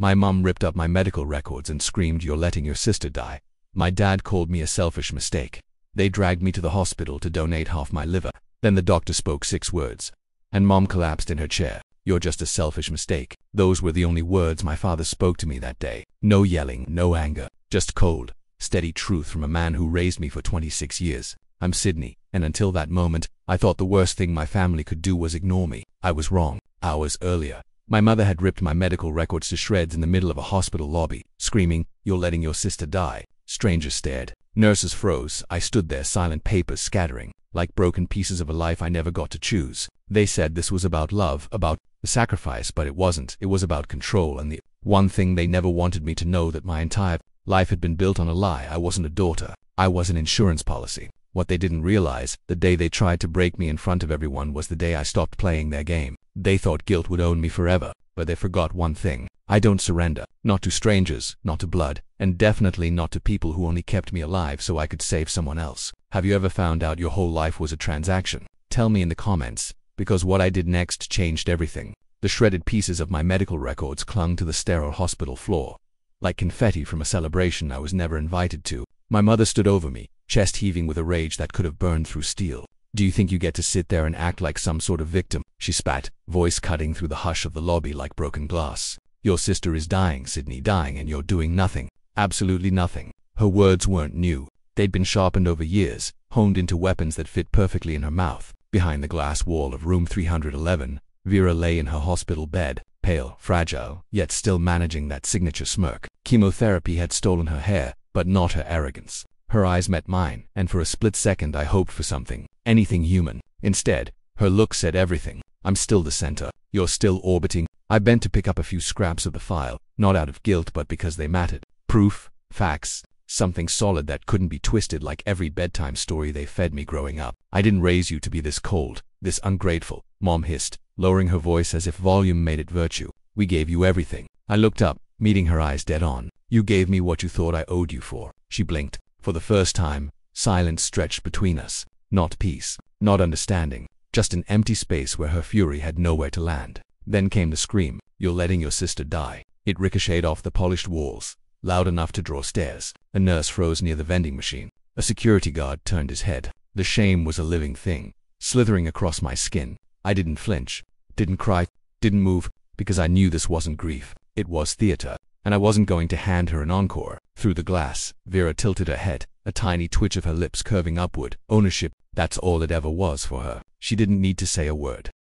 My mom ripped up my medical records and screamed, "You're letting your sister die." My dad called me a selfish mistake. They dragged me to the hospital to donate half my liver. Then the doctor spoke 6 words, and Mom collapsed in her chair. "You're just a selfish mistake." Those were the only words my father spoke to me that day. No yelling, no anger, just cold, steady truth from a man who raised me for 26 years. I'm Sydney, and until that moment, I thought the worst thing my family could do was ignore me. I was wrong. Hours earlier, my mother had ripped my medical records to shreds in the middle of a hospital lobby, screaming, "You're letting your sister die." Strangers stared. Nurses froze. I stood there, silent, papers scattering, like broken pieces of a life I never got to choose. They said this was about love, about the sacrifice, but it wasn't. It was about control, and the one thing they never wanted me to know, that my entire life had been built on a lie. I wasn't a daughter. I was an insurance policy. What they didn't realize, the day they tried to break me in front of everyone, was the day I stopped playing their game. They thought guilt would own me forever, but they forgot one thing. I don't surrender. Not to strangers, not to blood, and definitely not to people who only kept me alive so I could save someone else. Have you ever found out your whole life was a transaction? Tell me in the comments, because what I did next changed everything. The shredded pieces of my medical records clung to the sterile hospital floor, like confetti from a celebration I was never invited to. My mother stood over me, chest heaving with a rage that could have burned through steel. "Do you think you get to sit there and act like some sort of victim?" she spat, voice cutting through the hush of the lobby like broken glass. "Your sister is dying, Sydney, dying, and you're doing nothing. Absolutely nothing." Her words weren't new. They'd been sharpened over years, honed into weapons that fit perfectly in her mouth. Behind the glass wall of room 311, Vera lay in her hospital bed, pale, fragile, yet still managing that signature smirk. Chemotherapy had stolen her hair, but not her arrogance. Her eyes met mine, and for a split second I hoped for something, anything human. Instead, her look said everything. "I'm still the center. You're still orbiting." I bent to pick up a few scraps of the file, not out of guilt but because they mattered. Proof, facts, something solid that couldn't be twisted like every bedtime story they fed me growing up. "I didn't raise you to be this cold, this ungrateful," Mom hissed, lowering her voice as if volume made it virtue. "We gave you everything." I looked up, meeting her eyes dead on. "You gave me what you thought I owed you for." She blinked. For the first time, silence stretched between us. Not peace, not understanding, just an empty space where her fury had nowhere to land. Then came the scream, "You're letting your sister die." It ricocheted off the polished walls, loud enough to draw stares. A nurse froze near the vending machine. A security guard turned his head. The shame was a living thing, slithering across my skin. I didn't flinch, didn't cry, didn't move, because I knew this wasn't grief. It was theater, and I wasn't going to hand her an encore. Through the glass, Vera tilted her head, a tiny twitch of her lips curving upward. Ownership, that's all it ever was for her. She didn't need to say a word.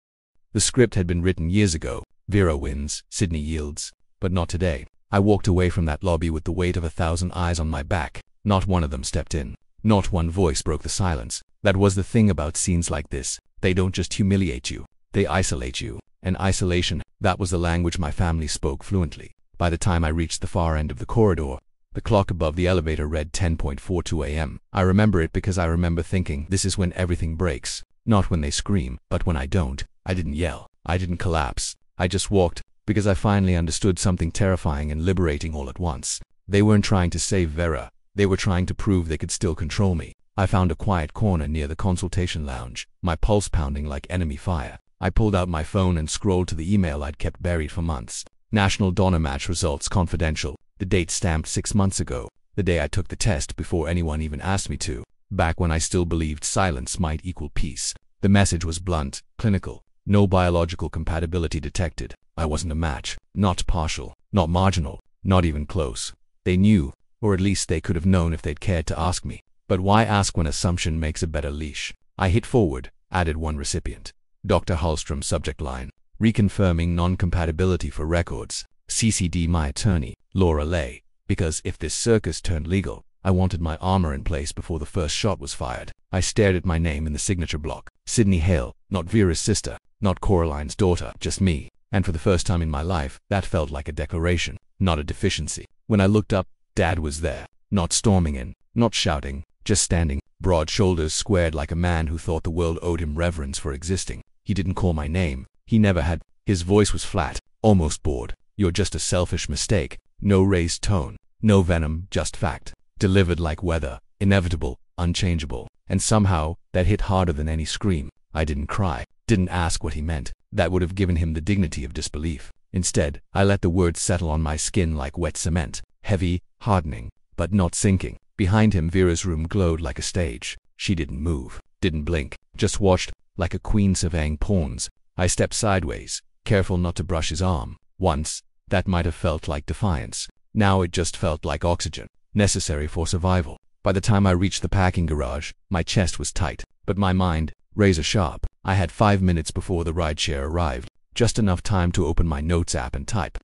The script had been written years ago. Vera wins, Sydney yields. But not today. I walked away from that lobby with the weight of 1,000 eyes on my back. Not one of them stepped in. Not one voice broke the silence. That was the thing about scenes like this. They don't just humiliate you, they isolate you. And isolation, that was the language my family spoke fluently. By the time I reached the far end of the corridor, the clock above the elevator read 10:42 a.m. I remember it because I remember thinking, this is when everything breaks. Not when they scream, but when I don't. I didn't yell. I didn't collapse. I just walked, because I finally understood something terrifying and liberating all at once. They weren't trying to save Vera. They were trying to prove they could still control me. I found a quiet corner near the consultation lounge, my pulse pounding like enemy fire. I pulled out my phone and scrolled to the email I'd kept buried for months. National Donor Match results confidential. The date stamped 6 months ago, the day I took the test before anyone even asked me to, back when I still believed silence might equal peace. The message was blunt, clinical, no biological compatibility detected. I wasn't a match, not partial, not marginal, not even close. They knew, or at least they could have known if they'd cared to ask me. But why ask when assumption makes a better leash? I hit forward, added one recipient. Dr. Hallstrom, subject line, reconfirming non-compatibility for records. CCD my attorney, Laura Lay, because if this circus turned legal, I wanted my armor in place before the first shot was fired. I stared at my name in the signature block. Sydney Hale, not Vera's sister, not Coraline's daughter, just me. And for the first time in my life, that felt like a declaration, not a deficiency. When I looked up, Dad was there, not storming in, not shouting, just standing, broad shoulders squared like a man who thought the world owed him reverence for existing. He didn't call my name. He never had. His voice was flat, almost bored. "You're just a selfish mistake." No raised tone, no venom, just fact. Delivered like weather, inevitable, unchangeable. And somehow, that hit harder than any scream. I didn't cry, didn't ask what he meant. That would have given him the dignity of disbelief. Instead, I let the words settle on my skin like wet cement, heavy, hardening, but not sinking. Behind him, Vera's room glowed like a stage. She didn't move, didn't blink, just watched, like a queen surveying pawns. I stepped sideways, careful not to brush his arm. Once, that might have felt like defiance. Now it just felt like oxygen, necessary for survival. By the time I reached the parking garage, my chest was tight, but my mind, razor sharp. I had 5 minutes before the rideshare arrived, just enough time to open my notes app and type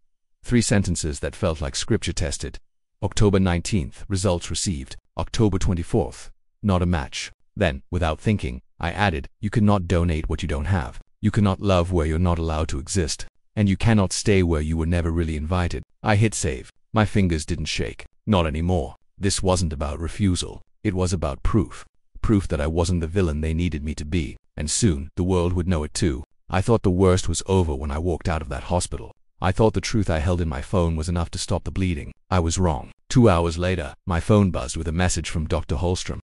3 sentences that felt like scripture tested. October 19th, results received. October 24th, not a match. Then, without thinking, I added, you cannot donate what you don't have. You cannot love where you're not allowed to exist. And you cannot stay where you were never really invited. I hit save. My fingers didn't shake. Not anymore. This wasn't about refusal. It was about proof. Proof that I wasn't the villain they needed me to be. And soon, the world would know it too. I thought the worst was over when I walked out of that hospital. I thought the truth I held in my phone was enough to stop the bleeding. I was wrong. 2 hours later, my phone buzzed with a message from Dr. Holstrom.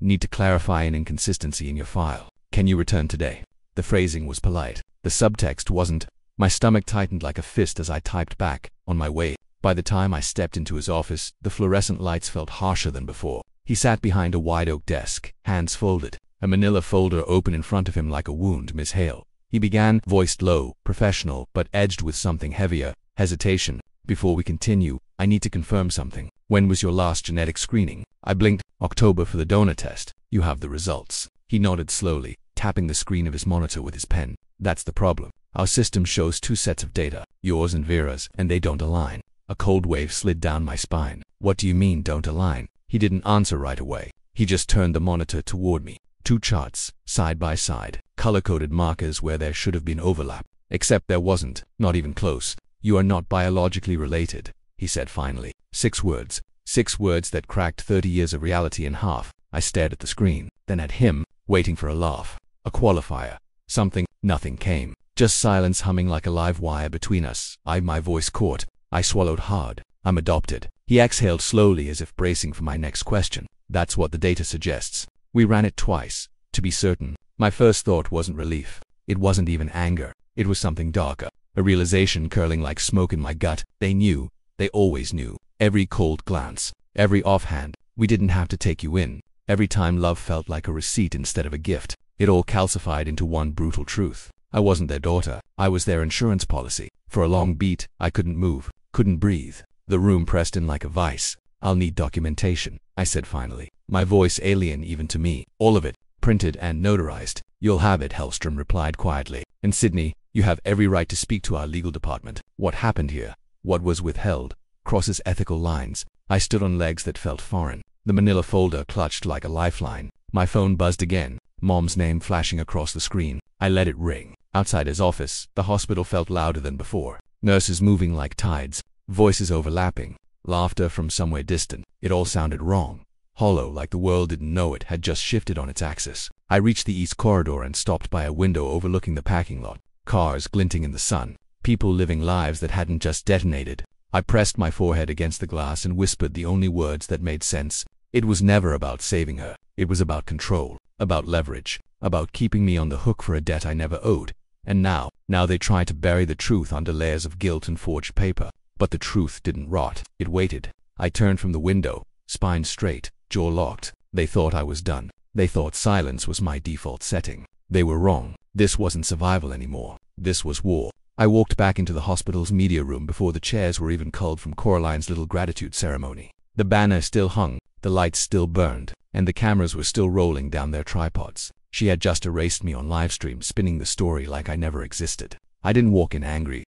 Need to clarify an inconsistency in your file. Can you return today? The phrasing was polite. The subtext wasn't. My stomach tightened like a fist as I typed back, on my way. By the time I stepped into his office, the fluorescent lights felt harsher than before. He sat behind a wide oak desk, hands folded, a manila folder open in front of him like a wound. Miss Hale. He began, voiced low, professional, but edged with something heavier, hesitation. Before we continue, I need to confirm something. When was your last genetic screening? I blinked. October for the donor test. You have the results. He nodded slowly, tapping the screen of his monitor with his pen. That's the problem. Our system shows 2 sets of data, yours and Vera's, and they don't align. A cold wave slid down my spine. What do you mean don't align? He didn't answer right away. He just turned the monitor toward me. 2 charts, side by side, color-coded markers where there should have been overlap. Except there wasn't, not even close. You are not biologically related, he said finally. 6 words. 6 words that cracked 30 years of reality in half. I stared at the screen, then at him, waiting for a laugh. A qualifier. Something. Nothing came. Just silence humming like a live wire between us. My voice caught. I swallowed hard. I'm adopted. He exhaled slowly as if bracing for my next question. That's what the data suggests. We ran it twice, to be certain. My first thought wasn't relief. It wasn't even anger. It was something darker. A realization curling like smoke in my gut. They knew. They always knew. Every cold glance. Every offhand. We didn't have to take you in. Every time love felt like a receipt instead of a gift. It all calcified into one brutal truth. I wasn't their daughter. I was their insurance policy. For a long beat, I couldn't move, couldn't breathe. The room pressed in like a vice. I'll need documentation, I said finally, my voice alien even to me. All of it, printed and notarized. You'll have it, Hellstrom replied quietly. And Sydney, you have every right to speak to our legal department. What happened here? What was withheld? Crosses ethical lines. I stood on legs that felt foreign. The manila folder clutched like a lifeline. My phone buzzed again, Mom's name flashing across the screen. I let it ring. Outside his office, the hospital felt louder than before. Nurses moving like tides, voices overlapping, laughter from somewhere distant. It all sounded wrong. Hollow, like the world didn't know it had just shifted on its axis. I reached the east corridor and stopped by a window overlooking the parking lot. Cars glinting in the sun. People living lives that hadn't just detonated. I pressed my forehead against the glass and whispered the only words that made sense. It was never about saving her. It was about control, about leverage, about keeping me on the hook for a debt I never owed. And now they tried to bury the truth under layers of guilt and forged paper. But the truth didn't rot. It waited. I turned from the window, spine straight, jaw locked. They thought I was done. They thought silence was my default setting. They were wrong. This wasn't survival anymore. This was war. I walked back into the hospital's media room before the chairs were even culled from Coraline's little gratitude ceremony. The banner still hung, the lights still burned, and the cameras were still rolling down their tripods. She had just erased me on livestream, spinning the story like I never existed. I didn't walk in angry.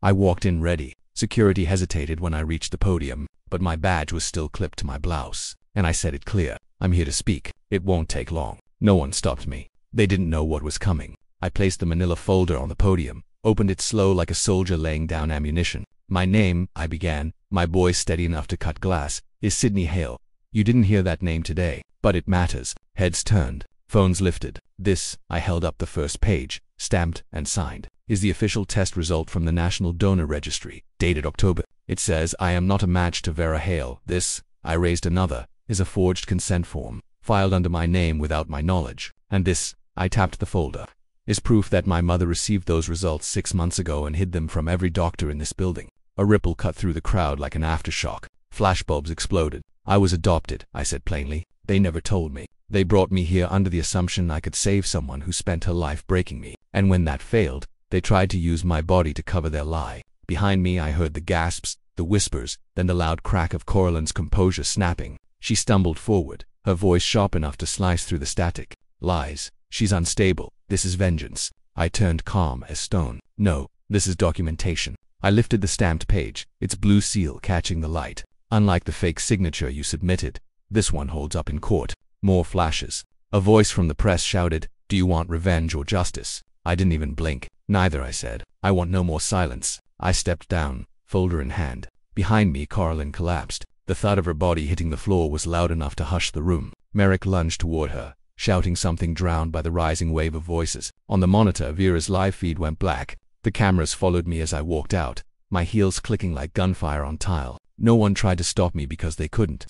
I walked in ready. Security hesitated when I reached the podium, but my badge was still clipped to my blouse. And I said it clear. I'm here to speak. It won't take long. No one stopped me. They didn't know what was coming. I placed the manila folder on the podium, opened it slow like a soldier laying down ammunition. My name, I began, my voice steady enough to cut glass, is Sydney Hale. You didn't hear that name today, but it matters. Heads turned. Phones lifted. This, I held up the first page, stamped and signed, is the official test result from the National Donor Registry, dated October. It says I am not a match to Vera Hale. This, I raised another, is a forged consent form, filed under my name without my knowledge. And this, I tapped the folder. is proof that my mother received those results 6 months ago and hid them from every doctor in this building. A ripple cut through the crowd like an aftershock. Flashbulbs exploded. I was adopted, I said plainly. They never told me. They brought me here under the assumption I could save someone who spent her life breaking me. And when that failed, they tried to use my body to cover their lie. Behind me I heard the gasps, the whispers, then the loud crack of Coraline's composure snapping. She stumbled forward, her voice sharp enough to slice through the static. Lies. She's unstable. This is vengeance. I turned calm as stone. No, this is documentation. I lifted the stamped page, its blue seal catching the light. Unlike the fake signature you submitted, this one holds up in court. More flashes. A voice from the press shouted, "Do you want revenge or justice?" I didn't even blink. Neither, I said. I want no more silence. I stepped down, folder in hand. Behind me, Coraline collapsed. The thud of her body hitting the floor was loud enough to hush the room. Merrick lunged toward her, shouting something drowned by the rising wave of voices. On the monitor, Vera's live feed went black. The cameras followed me as I walked out, my heels clicking like gunfire on tile. No one tried to stop me because they couldn't.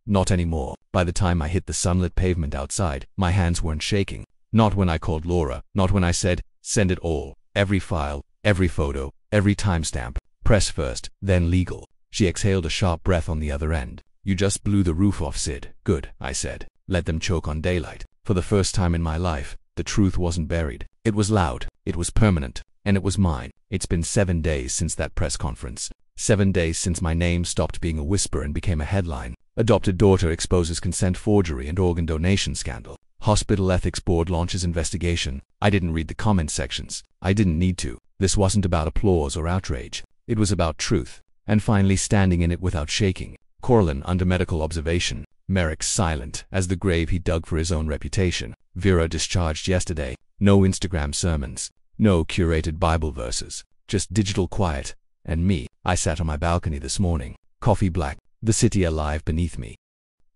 Not anymore. By the time I hit the sunlit pavement outside, my hands weren't shaking. Not when I called Laura, not when I said, "Send it all. Every file, every photo, every timestamp. Press first, then legal." She exhaled a sharp breath on the other end. "You just blew the roof off, Sid." "Good," I said. "Let them choke on daylight." For the first time in my life, the truth wasn't buried. It was loud, it was permanent, and it was mine. It's been 7 days since that press conference. 7 days since my name stopped being a whisper and became a headline. Adopted daughter exposes consent forgery and organ donation scandal. Hospital Ethics Board launches investigation. I didn't read the comment sections. I didn't need to. This wasn't about applause or outrage. It was about truth. And finally standing in it without shaking. Coraline under medical observation. Merrick silent as the grave he dug for his own reputation. Vera discharged yesterday. No Instagram sermons. No curated Bible verses. Just digital quiet. And me. I sat on my balcony this morning. Coffee black. The city alive beneath me.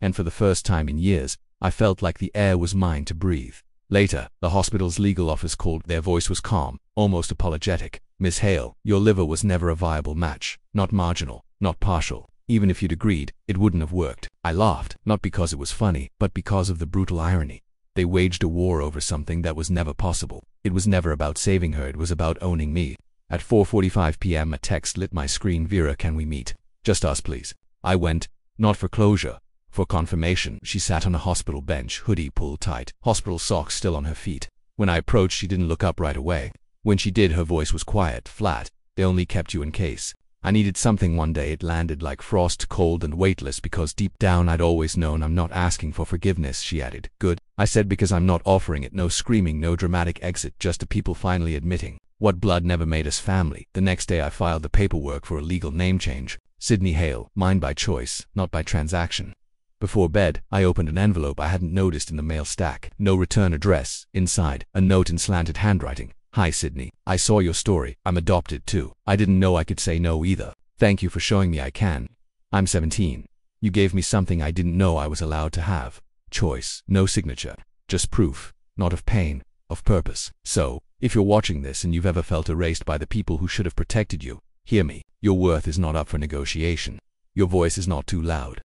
And for the first time in years, I felt like the air was mine to breathe. Later, the hospital's legal office called. Their voice was calm, almost apologetic. "Miss Hale, your liver was never a viable match. Not marginal, not partial. Even if you'd agreed, it wouldn't have worked." I laughed, not because it was funny, but because of the brutal irony. They waged a war over something that was never possible. It was never about saving her, it was about owning me. At 4:45 p.m. a text lit my screen. "Vera, can we meet? Just us, please." I went, not for closure, for confirmation. She sat on a hospital bench, hoodie pulled tight, hospital socks still on her feet. When I approached, she didn't look up right away. When she did, her voice was quiet, flat. "They only kept you in case. I needed something one day." It landed like frost, cold and weightless, because deep down I'd always known I'm not asking for forgiveness, she added. "Good," I said, "because I'm not offering it. No screaming, no dramatic exit, just a people finally admitting what blood never made us family." The next day I filed the paperwork for a legal name change. Sydney Hale, mine by choice, not by transaction. Before bed, I opened an envelope I hadn't noticed in the mail stack. No return address. Inside, a note in slanted handwriting. "Hi Sydney, I saw your story. I'm adopted too. I didn't know I could say no either. Thank you for showing me I can. I'm 17. You gave me something I didn't know I was allowed to have. Choice. No signature. Just proof. Not of pain, of purpose. So, if you're watching this and you've ever felt erased by the people who should have protected you, hear me. Your worth is not up for negotiation. Your voice is not too loud.